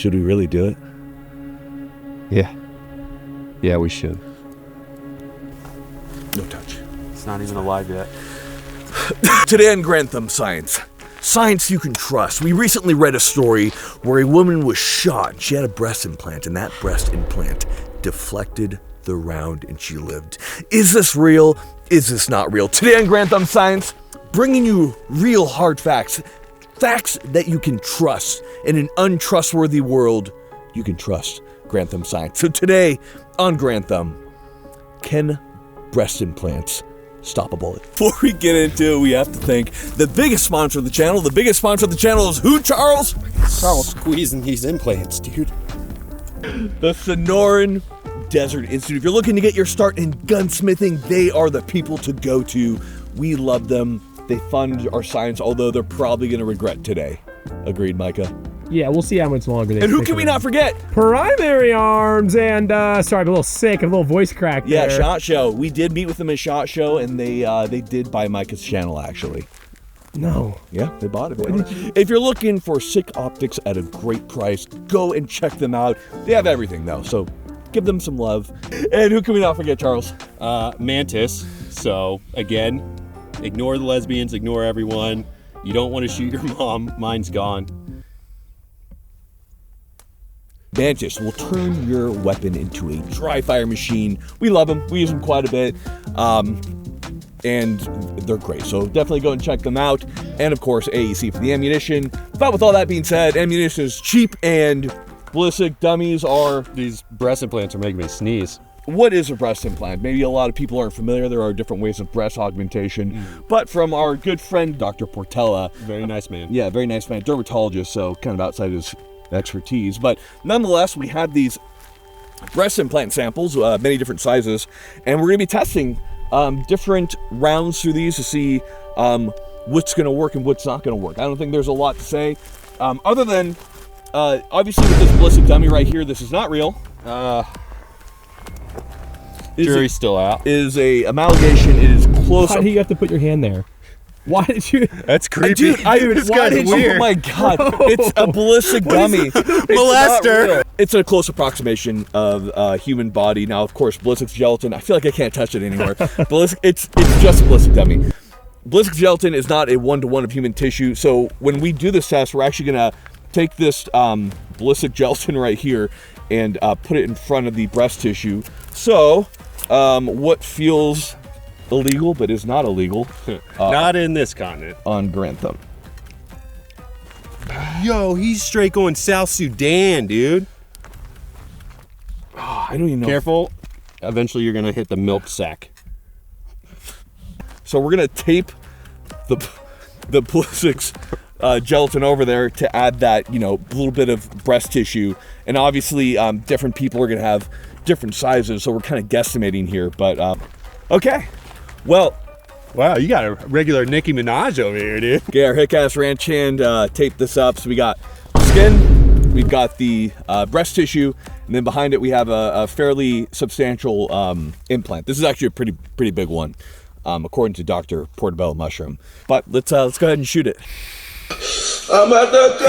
Should we really do it? Yeah, we should. No touch. It's not even alive yet. Today on Grantham Science. Science you can trust. We recently read a story where a woman was shot. She had a breast implant, and that breast implant deflected the round and she lived. Is this real? Is this not real? Today on Grantham Science, bringing you real hard facts. Facts that you can trust. In an untrustworthy world, you can trust Grantham Science. So today on Grantham, can breast implants stop a bullet? Before we get into it, we have to thank the biggest sponsor of the channel. The biggest sponsor of the channel is who, Charles? Charles squeezing these implants, dude. The Sonoran Desert Institute. If you're looking to get your start in gunsmithing, they are the people to go to. We love them. They fund our science, although they're probably going to regret today. Agreed, Micah? Yeah, we'll see how much longer they And who can we not forget? Primary Arms and, sorry, I'm a little sick, a little voice crack Yeah, there. SHOT Show. We did meet with them at SHOT Show, and they did buy Micah's channel, actually. No. Yeah, they bought it, man. If you're looking for sick optics at a great price, go and check them out. They have everything, though, so give them some love. And who can we not forget, Charles? Mantis. So, again, ignore the lesbians, ignore everyone. You don't want to shoot your mom. Mine's gone. Mantis will turn your weapon into a dry fire machine. We love them. We use them quite a bit. And they're great. So definitely go and check them out. And of course, AEC for the ammunition. But with all that being said, ammunition is cheap and ballistic dummies are... These breast implants are making me sneeze. What is a breast implant? Maybe a lot of people aren't familiar. There are different ways of breast augmentation. But from our good friend, Dr. Portella. Very nice man. Yeah, very nice man. Dermatologist, so kind of outside his expertise. But nonetheless, we have these breast implant samples, many different sizes, and we're going to be testing different rounds through these to see what's going to work and what's not going to work. I don't think there's a lot to say, other than obviously with this ballistic dummy right here, this is not real. Jury's still out. Is a amalgamation. It is close. Why do you have to put your hand there? Why did you? That's creepy. Dude, It's kind of weird. Oh my god, it's a ballistic dummy. Molester. It's a close approximation of a human body. Now, of course, ballistic gelatin. I feel like I can't touch it anymore. It's just a ballistic dummy. Ballistic gelatin is not a one-to-one of human tissue. So when we do this test, we're actually gonna take this ballistic gelatin right here and put it in front of the breast tissue. So what feels illegal but is not illegal Not in this continent. on Grantham. Yo, he's straight going South Sudan, dude. I don't even know. Careful. Eventually you're gonna hit the milk sack. So we're gonna tape the ballistics gelatin over there to add that, you know, little bit of breast tissue. And obviously different people are gonna have different sizes, so we're kind of guesstimating here. But okay. Well, Wow, you got a regular Nicki Minaj over here, dude. okay, our Hick-Ass Ranch hand taped this up. So we got skin, we've got the breast tissue, and then behind it we have a fairly substantial implant. This is actually a pretty big one, according to Dr. Portobello Mushroom. But let's go ahead and shoot it. I'm at the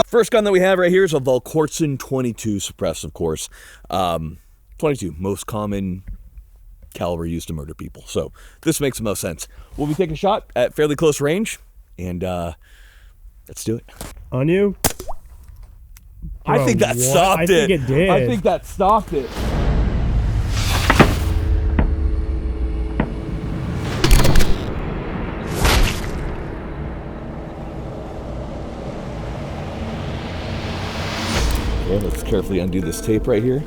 First gun that we have right here is a Valkortsen 22 suppressed, of course. 22, most common caliber used to murder people. So this makes the most sense. We'll be taking a shot at fairly close range, and let's do it. On you? I think that Bro, stopped I think it did. I think that stopped it. Okay, let's carefully undo this tape right here.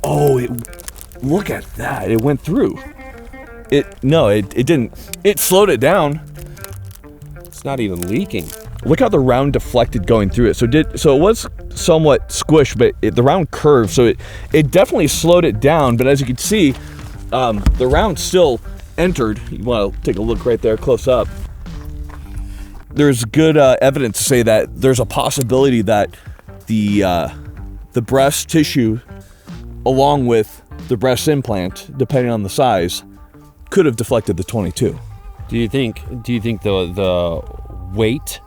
Oh, look at that. It went through. It didn't. It slowed it down. It's not even leaking. Look how the round deflected going through it. So it was somewhat squished, but the round curved, so it definitely slowed it down. But as you can see, the round still entered. You want to take a look right there, close up. There's good evidence to say that there's a possibility that the breast tissue, along with the breast implant, depending on the size, could have deflected the 22. Do you think the weight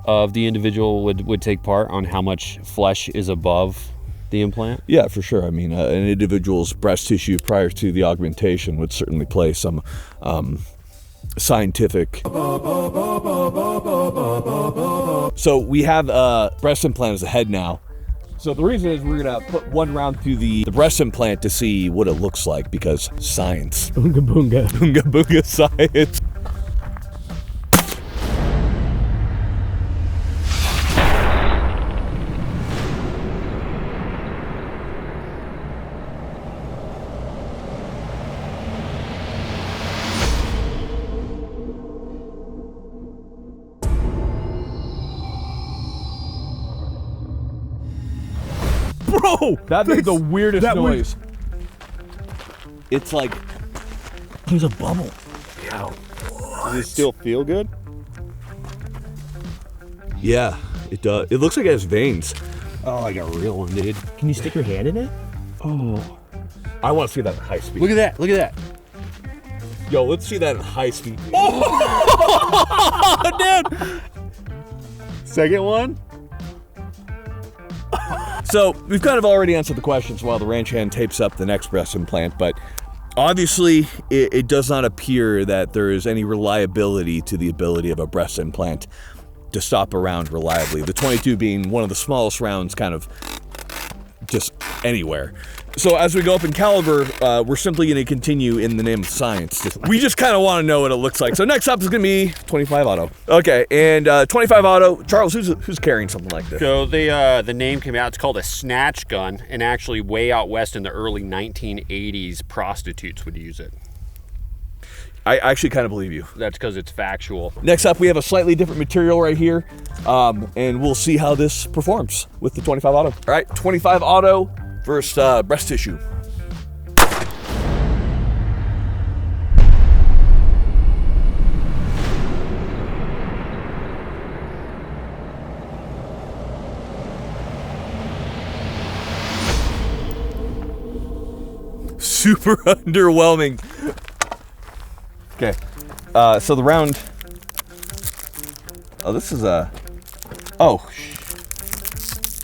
of the individual would take part on how much flesh is above the implant? Yeah, for sure. I mean, an individual's breast tissue prior to the augmentation would certainly play some scientific. So we have a breast implant as a head now. So the reason is we're gonna put one round through the breast implant to see what it looks like, because science. Boonga boonga. Boonga boonga science. Bro, that made the weirdest noise. It's like there's a bubble. Does it still feel good? Yeah, it does. It looks like it has veins. Oh, like a real one, dude. Can you stick your hand in it? Oh, I want to see that in high speed. Look at that. Look at that. Yo, let's see that in high speed. Oh, dude. Second one. So we've kind of already answered the questions while the ranch hand tapes up the next breast implant, but obviously it does not appear that there is any reliability to the ability of a breast implant to stop a round reliably. The 22 being one of the smallest rounds kind of just anywhere. So as we go up in caliber, we're simply going to continue in the name of science. We just kind of want to know what it looks like. So next up is going to be 25 auto. Okay, and 25 auto. Charles, who's carrying something like this? So the name came out. It's called a snatch gun, and actually way out west in the early 1980s, prostitutes would use it. I actually kind of believe you. That's because it's factual. Next up, we have a slightly different material right here, and we'll see how this performs with the 25 auto. All right, 25 auto versus breast tissue. Super underwhelming. Okay, so the round. Oh, this is a. Oh.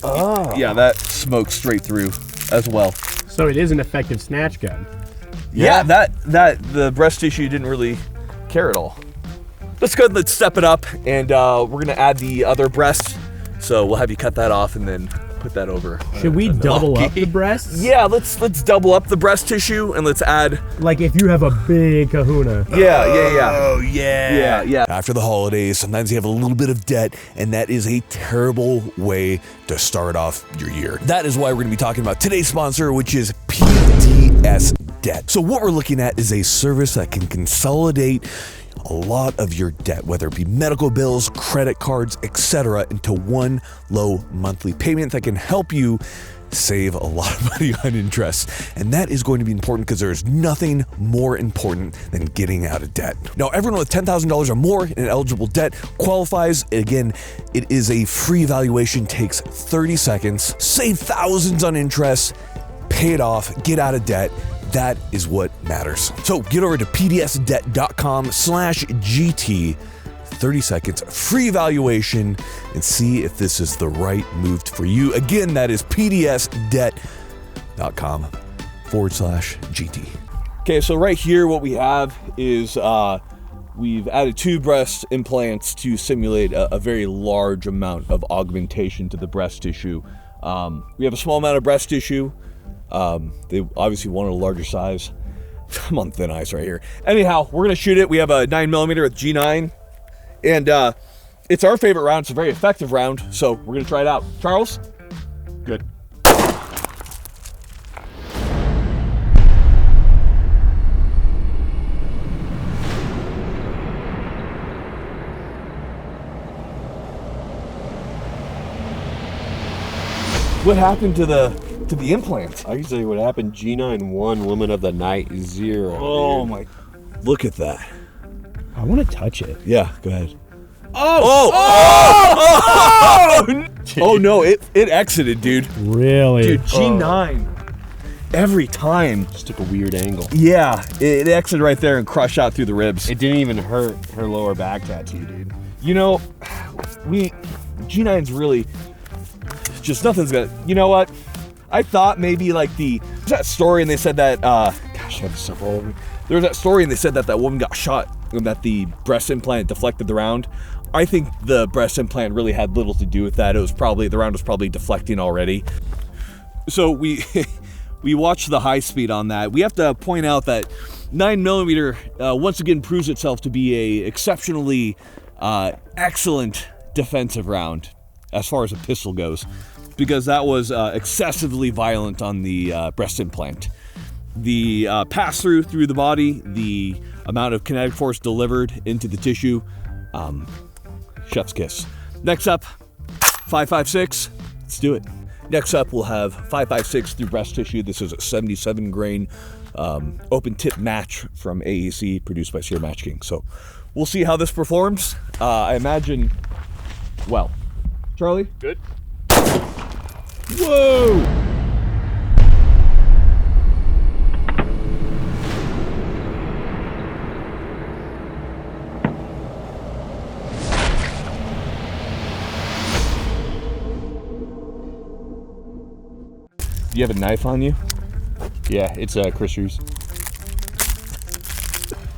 Oh. Yeah, that smoked straight through as well. So it is an effective snatch gun. Yeah, that the breast tissue didn't really care at all. Let's go ahead and let's step it up, and we're gonna add the other breast. So we'll have you cut that off and then put that over. Should we double up the breasts? Yeah, let's double up the breast tissue and let's add. Like if you have a big kahuna. Yeah. Oh, yeah. Yeah. After the holidays, sometimes you have a little bit of debt, and that is a terrible way to start off your year. That is why we're going to be talking about today's sponsor, which is PDS Debt. So what we're looking at is a service that can consolidate a lot of your debt, whether it be medical bills, credit cards, etc., into one low monthly payment that can help you save a lot of money on interest. And that is going to be important because there's nothing more important than getting out of debt. Now, everyone with $10,000 or more in eligible debt qualifies. Again, it is a free evaluation, takes 30 seconds, save thousands on interest, pay it off, get out of debt. That is what matters. So get over to pdsdebt.com/GT, 30 seconds, free evaluation, and see if this is the right move for you. Again, that is pdsdebt.com/GT. Okay, so right here, what we have is we've added 2 breast implants to simulate a very large amount of augmentation to the breast tissue. We have a small amount of breast tissue. They obviously wanted a larger size. I'm on thin ice right here. Anyhow, we're gonna shoot it. We have a 9mm with G9, and it's our favorite round. It's a very effective round, so we're gonna try it out. Charles? Good. What happened to the implant? I can tell you what happened. G9 1, woman of the night 0. Oh dude. my! Look at that. I want to touch it. Yeah, go ahead. Oh! Oh no! It exited, dude. Really? Dude, G9. every time. Just took a weird angle. Yeah, it exited right there and crushed out through the ribs. It didn't even hurt her lower back tattoo, dude. You know, G9's really just nothing's gonna. You know what? I thought maybe like there's that story and they said that gosh, I have stuff all over me. There was that story and they said that woman got shot and that the breast implant deflected the round. I think the breast implant really had little to do with that. It was probably the round was probably deflecting already. So we watched the high speed on that. We have to point out that 9mm once again proves itself to be a exceptionally excellent defensive round as far as a pistol goes, because that was excessively violent on the breast implant. The pass through the body, the amount of kinetic force delivered into the tissue, chef's kiss. Next up, 5.56. Let's do it. Next up, we'll have 5.56 through breast tissue. This is a 77 grain open tip match from AEC, produced by Sierra Match King. So we'll see how this performs. I imagine, well, Charlie? Good. Whoa! Do you have a knife on you? Yeah, it's Christers.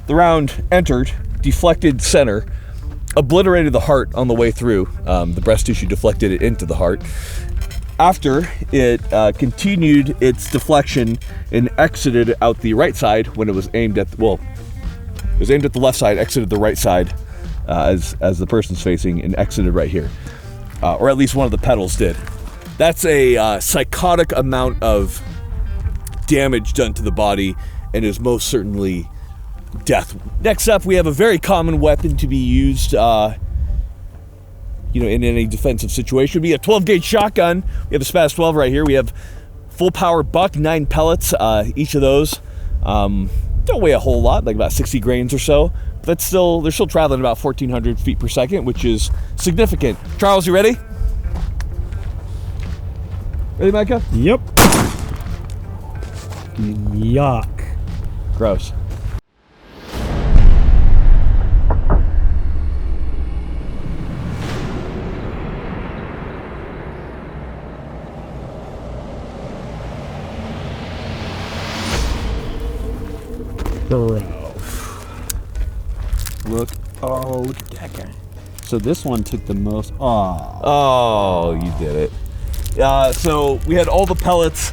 The round entered, deflected center, obliterated the heart on the way through. The breast tissue deflected it into the heart. After it continued its deflection and exited out the right side when it was aimed at, it was aimed at the left side, exited the right side as the person's facing, and exited right here. Or at least one of the pedals did. That's a psychotic amount of damage done to the body and is most certainly death. Next up, we have a very common weapon to be used in any defensive situation. We have 12 gauge shotgun. We have a Spaz 12 right here. We have full power buck, 9 pellets. Each of those don't weigh a whole lot, like about 60 grains or so. But they're still traveling about 1,400 feet per second, which is significant. Charles, you ready? Ready, Micah? Yep. Yuck. Gross. Bro. Look at that guy. So this one took the most. Oh, you did it. So we had all the pellets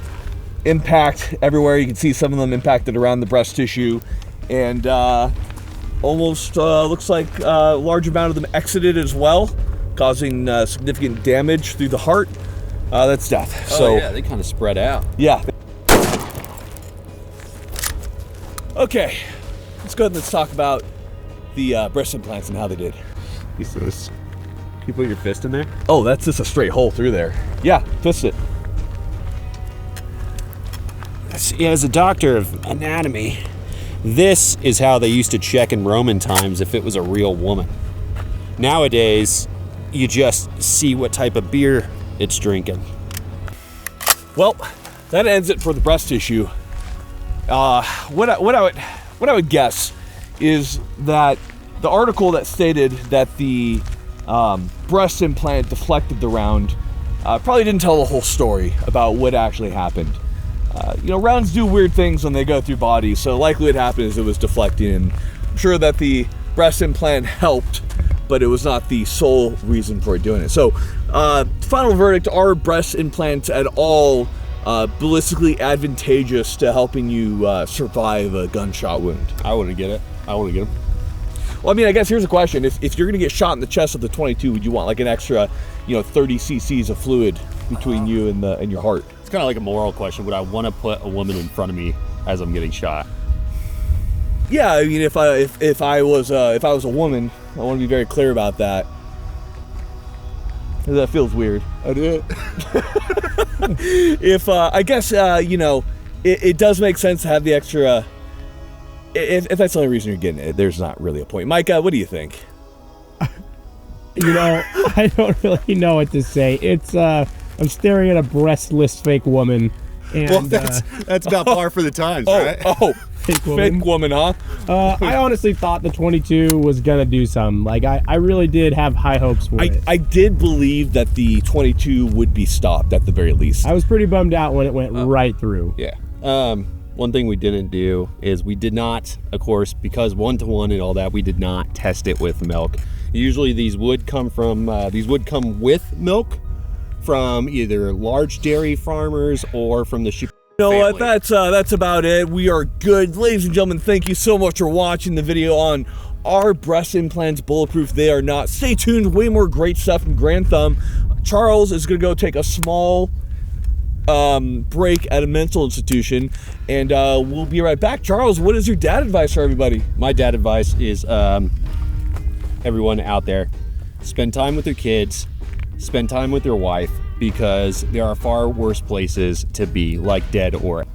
impact everywhere. You can see some of them impacted around the breast tissue, and almost looks like a large amount of them exited as well, causing significant damage through the heart. That's death. So yeah, they kind of spread out. Yeah. Okay, let's go ahead and let's talk about the breast implants and how they did. Can you put your fist in there? Oh, that's just a straight hole through there. Yeah, fist it. As a doctor of anatomy, this is how they used to check in Roman times if it was a real woman. Nowadays, you just see what type of beer it's drinking. Well, that ends it for the breast tissue. What I would guess is that the article that stated that the breast implant deflected the round probably didn't tell the whole story about what actually happened. Rounds do weird things when they go through bodies, so likely what happened is it was deflecting, and I'm sure that the breast implant helped, but it was not the sole reason for doing it. So, final verdict, are breast implants at all ballistically advantageous to helping you survive a gunshot wound? I wouldn't get it. I wouldn't get them. Well, I mean, I guess here's a question. If you're going to get shot in the chest with the 22, would you want like an extra, 30 cc's of fluid between you and your heart? It's kind of like a moral question. Would I want to put a woman in front of me as I'm getting shot? Yeah, I mean, if I was a woman, I want to be very clear about that. That feels weird. I do it. I guess it does make sense to have the extra. If that's the only reason you're getting it, there's not really a point. Micah, what do you think? I don't really know what to say. It's I'm staring at a breastless fake woman And, Well, that's about par for the times, right? Fake woman, huh? I honestly thought the 22 was gonna do something. Like I really did have high hopes for it. I did believe that the 22 would be stopped at the very least. I was pretty bummed out when it went right through. Yeah. One thing we didn't do is we did not, of course, because 1-to-1 and all that, we did not test it with milk. Usually these would come with milk from either large dairy farmers or from the sheep. You know family. what? That's about it. We are good. Ladies and gentlemen, thank you so much for watching the video on Are Breast Implants Bulletproof? They are not. Stay tuned. Way more great stuff from Grand Thumb. Charles is going to go take a small break at a mental institution, and we'll be right back. Charles, what is your dad advice for everybody? My dad advice is everyone out there, spend time with your kids, spend time with your wife, because there are far worse places to be, like dead or